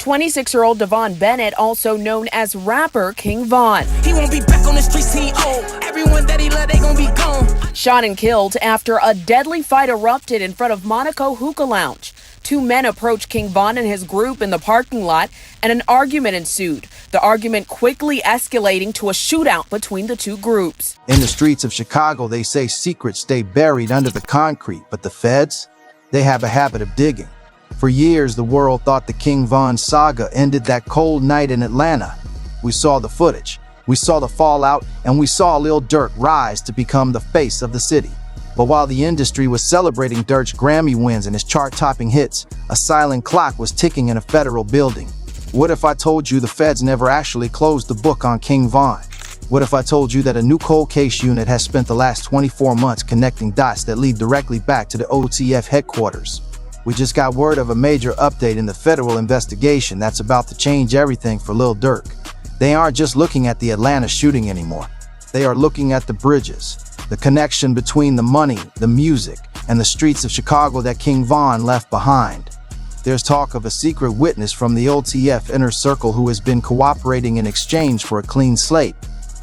26-year-old Devon Bennett, also known as rapper King Von. He won't be back on the streets, he old. Everyone that he love, they gon' be gone. Shot and killed after a deadly fight erupted in front of Monaco Hookah Lounge. Two men approached King Von and his group in the parking lot, and an argument ensued. The argument quickly escalating to a shootout between the two groups. In the streets of Chicago, they say secrets stay buried under the concrete, but the feds, they have a habit of digging. For years, the world thought the King Von saga ended that cold night in Atlanta. We saw the footage, we saw the fallout, and we saw Lil Durk rise to become the face of the city. But while the industry was celebrating Durk's Grammy wins and his chart-topping hits, a silent clock was ticking in a federal building. What if I told you the feds never actually closed the book on King Von? What if I told you that a new cold case unit has spent the last 24 months connecting dots that lead directly back to the OTF headquarters? We just got word of a major update in the federal investigation that's about to change everything for Lil Durk. They aren't just looking at the Atlanta shooting anymore. They are looking at the bridges, the connection between the money, the music, and the streets of Chicago that King Von left behind. There's talk of a secret witness from the OTF inner circle who has been cooperating in exchange for a clean slate.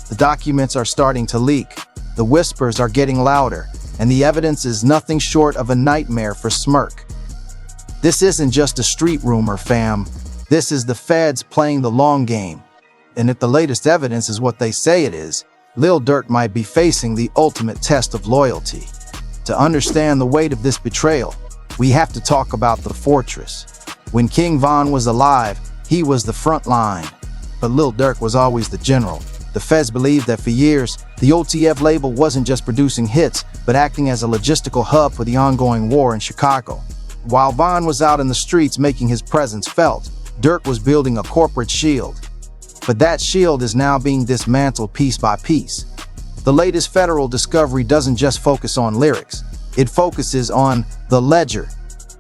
The documents are starting to leak, the whispers are getting louder, and the evidence is nothing short of a nightmare for Smirk. This isn't just a street rumor, fam. This is the feds playing the long game. And if the latest evidence is what they say it is, Lil Durk might be facing the ultimate test of loyalty. To understand the weight of this betrayal, we have to talk about the fortress. When King Von was alive, he was the front line. But Lil Durk was always the general. The feds believed that for years, the OTF label wasn't just producing hits, but acting as a logistical hub for the ongoing war in Chicago. While Von was out in the streets making his presence felt, Durk was building a corporate shield. But that shield is now being dismantled piece by piece. The latest federal discovery doesn't just focus on lyrics. It focuses on the ledger.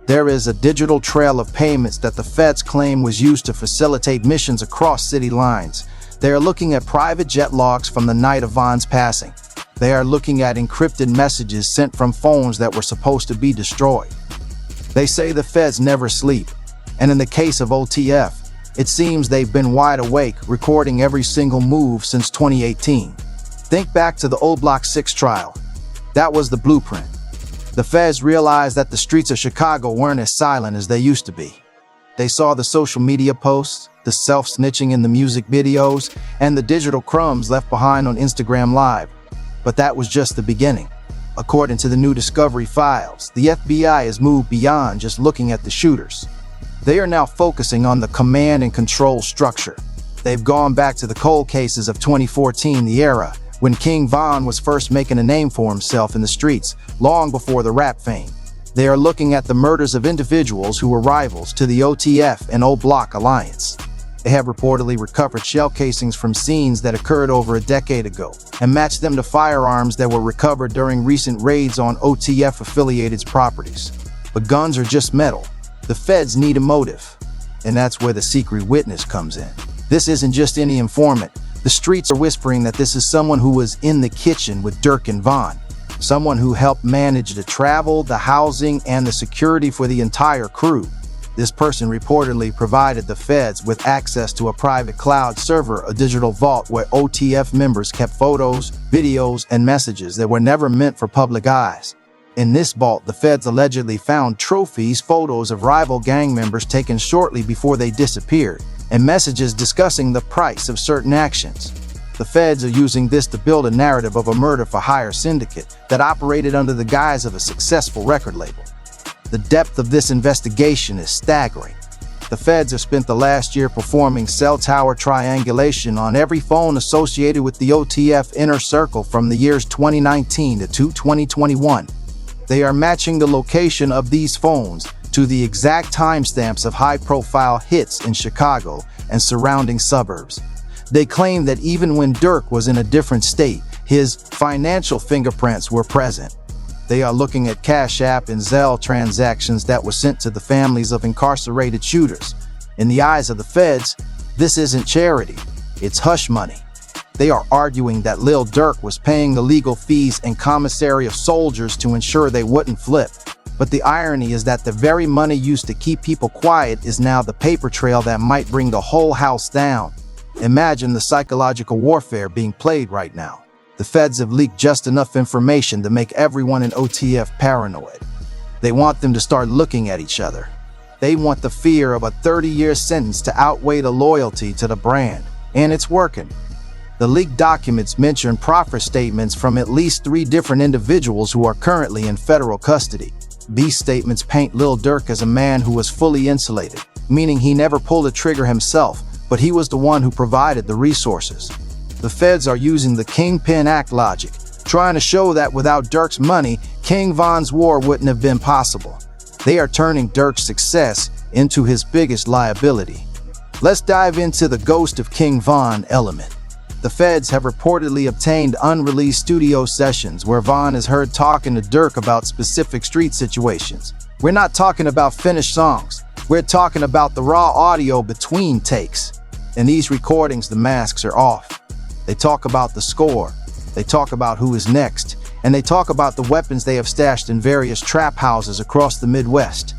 There is a digital trail of payments that the feds claim was used to facilitate missions across city lines. They are looking at private jet logs from the night of Von's passing. They are looking at encrypted messages sent from phones that were supposed to be destroyed. They say the feds never sleep, and in the case of OTF, it seems they've been wide awake, recording every single move since 2018. Think back to the old Block 6 trial. That was the blueprint. The feds realized that the streets of Chicago weren't as silent as they used to be. They saw the social media posts, the self-snitching in the music videos, and the digital crumbs left behind on Instagram Live. But that was just the beginning. According to the new discovery files, the FBI has moved beyond just looking at the shooters. They are now focusing on the command and control structure. They've gone back to the cold cases of 2014, the era when King Von was first making a name for himself in the streets, long before the rap fame. They are looking at the murders of individuals who were rivals to the OTF and O-Block alliance. They have reportedly recovered shell casings from scenes that occurred over a decade ago and matched them to firearms that were recovered during recent raids on OTF-affiliated properties. But guns are just metal. The feds need a motive, and that's where the secret witness comes in. This isn't just any informant. The streets are whispering that this is someone who was in the kitchen with Durk and Von, someone who helped manage the travel, the housing, and the security for the entire crew. This person reportedly provided the feds with access to a private cloud server, a digital vault where OTF members kept photos, videos, and messages that were never meant for public eyes. In this vault, the feds allegedly found trophies, photos of rival gang members taken shortly before they disappeared, and messages discussing the price of certain actions. The feds are using this to build a narrative of a murder-for-hire syndicate that operated under the guise of a successful record label. The depth of this investigation is staggering. The feds have spent the last year performing cell tower triangulation on every phone associated with the OTF inner circle from the years 2019 to 2021. They are matching the location of these phones to the exact timestamps of high-profile hits in Chicago and surrounding suburbs. They claim that even when Durk was in a different state, his financial fingerprints were present. They are looking at Cash App and Zelle transactions that were sent to the families of incarcerated shooters. In the eyes of the feds, this isn't charity, it's hush money. They are arguing that Lil Durk was paying the legal fees and commissary of soldiers to ensure they wouldn't flip. But the irony is that the very money used to keep people quiet is now the paper trail that might bring the whole house down. Imagine the psychological warfare being played right now. The feds have leaked just enough information to make everyone in OTF paranoid. They want them to start looking at each other. They want the fear of a 30-year sentence to outweigh the loyalty to the brand. And it's working. The leaked documents mention proffer statements from at least 3 different individuals who are currently in federal custody. These statements paint Lil Durk as a man who was fully insulated, meaning he never pulled a trigger himself, but he was the one who provided the resources. The feds are using the Kingpin Act logic, trying to show that without Durk's money, King Von's war wouldn't have been possible. They are turning Durk's success into his biggest liability. Let's dive into the Ghost of King Von element. The feds have reportedly obtained unreleased studio sessions where Von is heard talking to Durk about specific street situations. We're not talking about finished songs. We're talking about the raw audio between takes. In these recordings, the masks are off. They talk about the score. They talk about who is next. And they talk about the weapons they have stashed in various trap houses across the Midwest.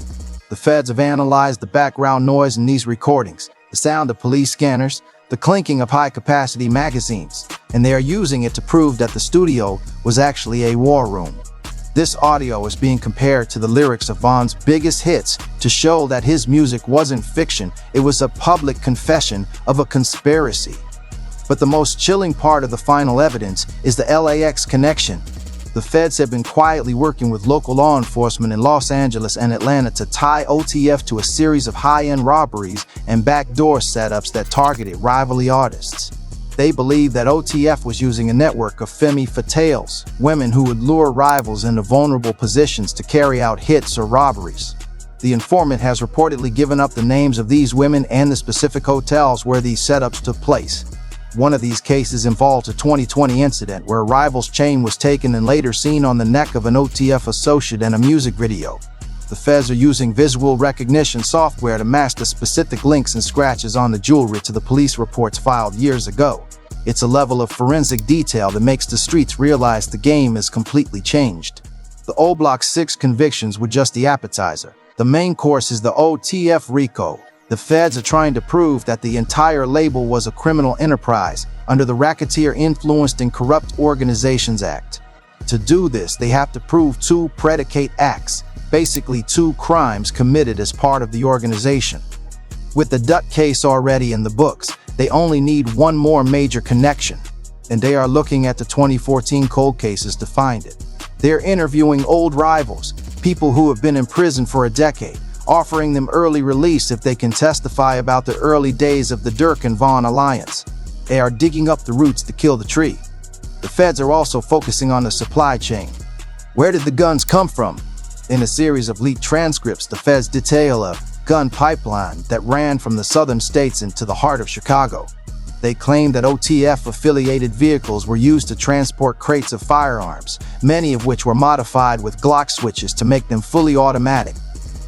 The feds have analyzed the background noise in these recordings, the sound of police scanners, the clinking of high-capacity magazines, and they are using it to prove that the studio was actually a war room. This audio is being compared to the lyrics of Von's biggest hits to show that his music wasn't fiction, it was a public confession of a conspiracy. But the most chilling part of the final evidence is the LAX connection. The feds have been quietly working with local law enforcement in Los Angeles and Atlanta to tie OTF to a series of high-end robberies and backdoor setups that targeted rivalry artists. They believe that OTF was using a network of femme fatales, women who would lure rivals into vulnerable positions to carry out hits or robberies. The informant has reportedly given up the names of these women and the specific hotels where these setups took place. One of these cases involved a 2020 incident where a rival's chain was taken and later seen on the neck of an OTF associate in a music video. The feds are using visual recognition software to mask the specific links and scratches on the jewelry to the police reports filed years ago. It's a level of forensic detail that makes the streets realize the game is completely changed. The O Block 6 convictions were just the appetizer. The main course is the OTF RICO. The feds are trying to prove that the entire label was a criminal enterprise under the Racketeer Influenced and Corrupt Organizations Act. To do this, they have to prove 2 predicate acts, basically 2 crimes committed as part of the organization. With the Duck case already in the books, they only need one more major connection, and they are looking at the 2014 cold cases to find it. They're interviewing old rivals, people who have been in prison for a decade, offering them early release if they can testify about the early days of the Durk and Von alliance. They are digging up the roots to kill the tree. The feds are also focusing on the supply chain. Where did the guns come from? In a series of leaked transcripts, the feds detail a gun pipeline that ran from the southern states into the heart of Chicago. They claim that OTF-affiliated vehicles were used to transport crates of firearms, many of which were modified with Glock switches to make them fully automatic.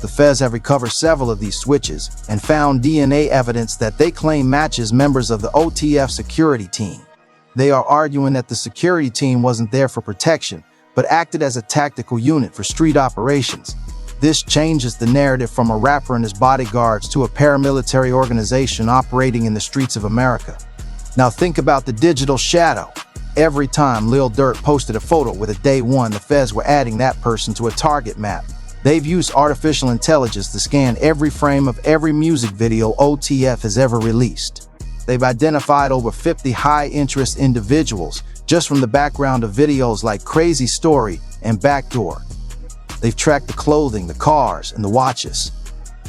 The feds have recovered several of these switches and found DNA evidence that they claim matches members of the OTF security team. They are arguing that the security team wasn't there for protection, but acted as a tactical unit for street operations. This changes the narrative from a rapper and his bodyguards to a paramilitary organization operating in the streets of America. Now think about the digital shadow. Every time Lil Durk posted a photo with a day one, the feds were adding that person to a target map. They've used artificial intelligence to scan every frame of every music video OTF has ever released. They've identified over 50 high-interest individuals just from the background of videos like Crazy Story and Backdoor. They've tracked the clothing, the cars, and the watches.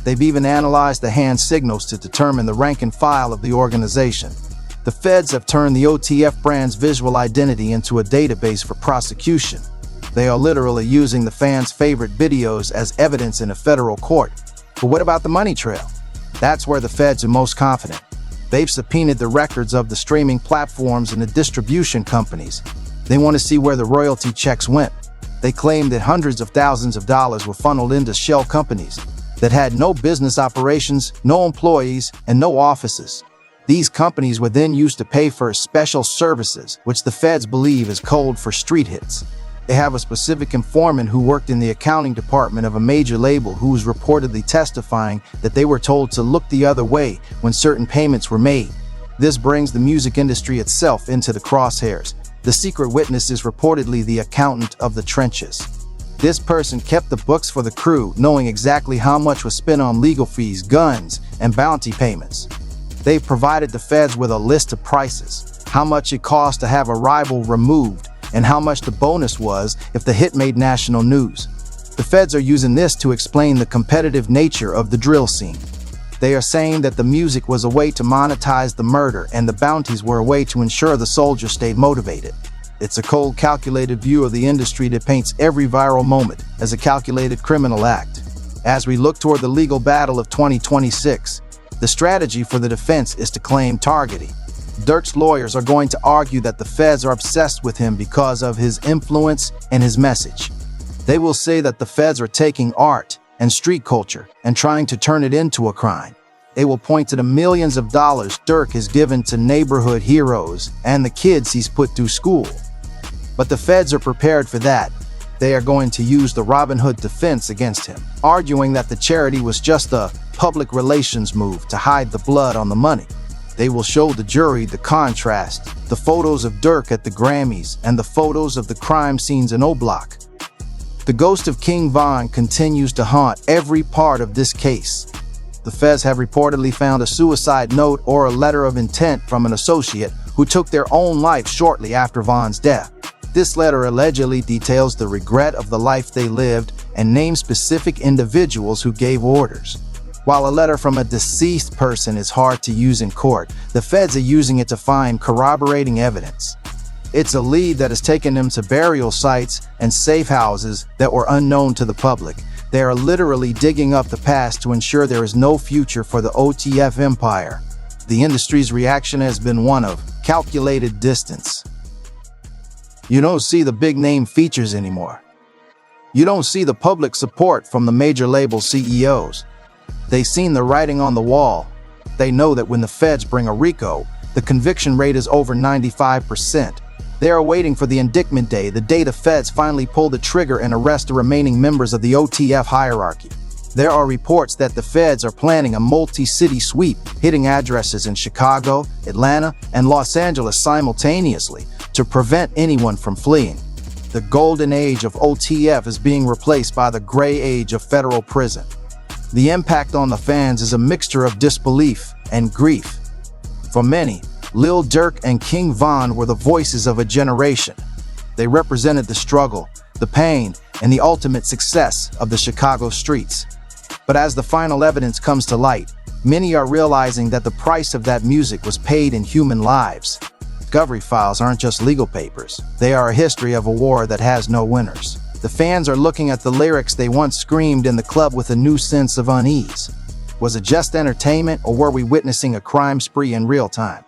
They've even analyzed the hand signals to determine the rank and file of the organization. The feds have turned the OTF brand's visual identity into a database for prosecution. They are literally using the fans' favorite videos as evidence in a federal court. But what about the money trail? That's where the feds are most confident. They've subpoenaed the records of the streaming platforms and the distribution companies. They want to see where the royalty checks went. They claim that hundreds of thousands of dollars were funneled into shell companies that had no business operations, no employees, and no offices. These companies were then used to pay for special services, which the feds believe is code for street hits. They have a specific informant who worked in the accounting department of a major label who was reportedly testifying that they were told to look the other way when certain payments were made. This brings the music industry itself into the crosshairs. The secret witness is reportedly the accountant of the trenches. This person kept the books for the crew, knowing exactly how much was spent on legal fees, guns, and bounty payments. They provided the feds with a list of prices, how much it cost to have a rival removed, and how much the bonus was if the hit made national news. The feds are using this to explain the competitive nature of the drill scene. They are saying that the music was a way to monetize the murder and the bounties were a way to ensure the soldiers stayed motivated. It's a cold, calculated view of the industry that paints every viral moment as a calculated criminal act. As we look toward the legal battle of 2026, the strategy for the defense is to claim targeting. Durk's lawyers are going to argue that the feds are obsessed with him because of his influence and his message. They will say that the feds are taking art and street culture and trying to turn it into a crime. They will point to the millions of dollars Durk has given to neighborhood heroes and the kids he's put through school. But the feds are prepared for that. They are going to use the Robin Hood defense against him, arguing that the charity was just a public relations move to hide the blood on the money. They will show the jury the contrast, the photos of Durk at the Grammys and the photos of the crime scenes in O-Block. The ghost of King Von continues to haunt every part of this case. The feds have reportedly found a suicide note or a letter of intent from an associate who took their own life shortly after Von's death. This letter allegedly details the regret of the life they lived and names specific individuals who gave orders. While a letter from a deceased person is hard to use in court, the feds are using it to find corroborating evidence. It's a lead that has taken them to burial sites and safe houses that were unknown to the public. They are literally digging up the past to ensure there is no future for the OTF empire. The industry's reaction has been one of calculated distance. You don't see the big name features anymore. You don't see the public support from the major label CEOs. They've seen the writing on the wall. They know that when the feds bring a RICO, the conviction rate is over 95%. They are waiting for the indictment day, the day the feds finally pull the trigger and arrest the remaining members of the OTF hierarchy. There are reports that the feds are planning a multi-city sweep, hitting addresses in Chicago, Atlanta, and Los Angeles simultaneously to prevent anyone from fleeing. The golden age of OTF is being replaced by the gray age of federal prison. The impact on the fans is a mixture of disbelief and grief. For many, Lil Durk and King Von were the voices of a generation. They represented the struggle, the pain, and the ultimate success of the Chicago streets. But as the final evidence comes to light, many are realizing that the price of that music was paid in human lives. Discovery files aren't just legal papers. They are a history of a war that has no winners. The fans are looking at the lyrics they once screamed in the club with a new sense of unease. Was it just entertainment, or were we witnessing a crime spree in real time?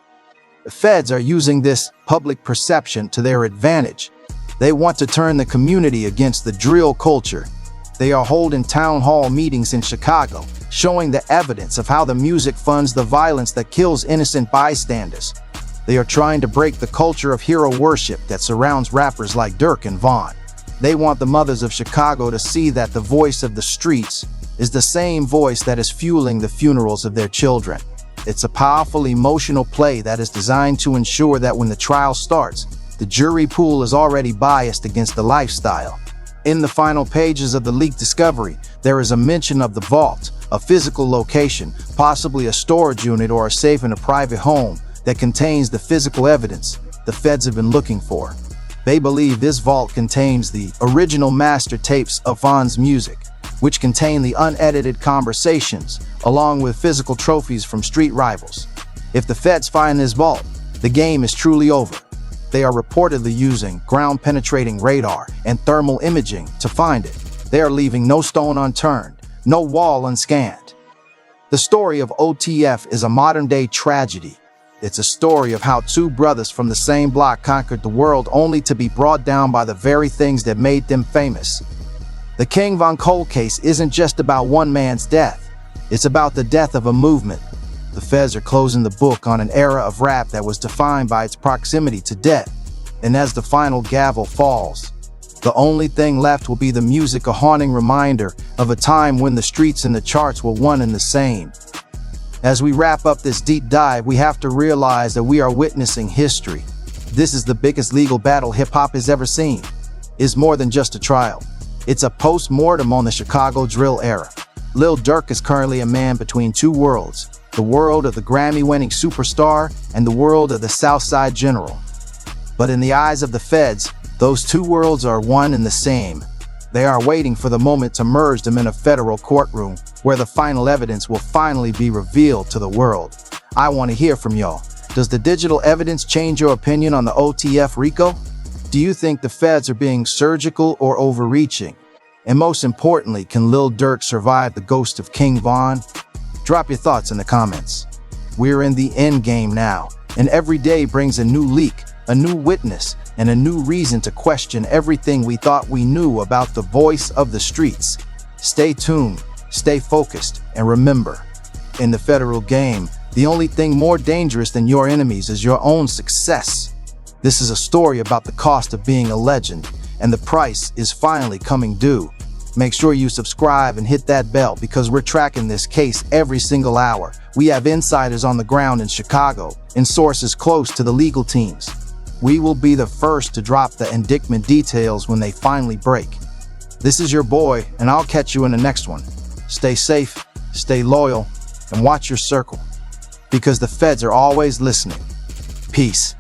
The feds are using this public perception to their advantage. They want to turn the community against the drill culture. They are holding town hall meetings in Chicago, showing the evidence of how the music funds the violence that kills innocent bystanders. They are trying to break the culture of hero worship that surrounds rappers like Durk and Von. They want the mothers of Chicago to see that the voice of the streets is the same voice that is fueling the funerals of their children. It's a powerful emotional play that is designed to ensure that when the trial starts, the jury pool is already biased against the lifestyle. In the final pages of the leaked discovery, there is a mention of the vault, a physical location, possibly a storage unit or a safe in a private home that contains the physical evidence the feds have been looking for. They believe this vault contains the original master tapes of Von's music, which contain the unedited conversations, along with physical trophies from street rivals. If the feds find this vault, the game is truly over. They are reportedly using ground-penetrating radar and thermal imaging to find it. They are leaving no stone unturned, no wall unscanned. The story of OTF is a modern-day tragedy. It's a story of how two brothers from the same block conquered the world only to be brought down by the very things that made them famous. The King Von Cole case isn't just about one man's death. It's about the death of a movement. The feds are closing the book on an era of rap that was defined by its proximity to death. And as the final gavel falls, The only thing left will be the music, a haunting reminder of a time when the streets and the charts were one and the same. As we wrap up this deep dive, we have to realize that we are witnessing history. This is the biggest legal battle hip-hop has ever seen. It's more than just a trial. It's a post-mortem on the Chicago drill era. Lil Durk is currently a man between two worlds, the world of the Grammy-winning superstar and the world of the Southside General. But in the eyes of the feds, those two worlds are one and the same. They are waiting for the moment to merge them in a federal courtroom where the final evidence will finally be revealed to the world. I want to hear from y'all. Does the digital evidence change your opinion on the OTF RICO? Do you think the feds are being surgical or overreaching? And most importantly, can Lil Durk survive the ghost of King Von? Drop your thoughts in the comments. We're in the end game now, and every day brings a new leak, a new witness, and a new reason to question everything we thought we knew about the voice of the streets. Stay tuned, stay focused, and remember, in the federal game, the only thing more dangerous than your enemies is your own success. This is a story about the cost of being a legend, and the price is finally coming due. Make sure you subscribe and hit that bell because we're tracking this case every single hour. We have insiders on the ground in Chicago and sources close to the legal teams. We will be the first to drop the indictment details when they finally break. This is your boy, and I'll catch you in the next one. Stay safe, stay loyal, and watch your circle, because the feds are always listening. Peace.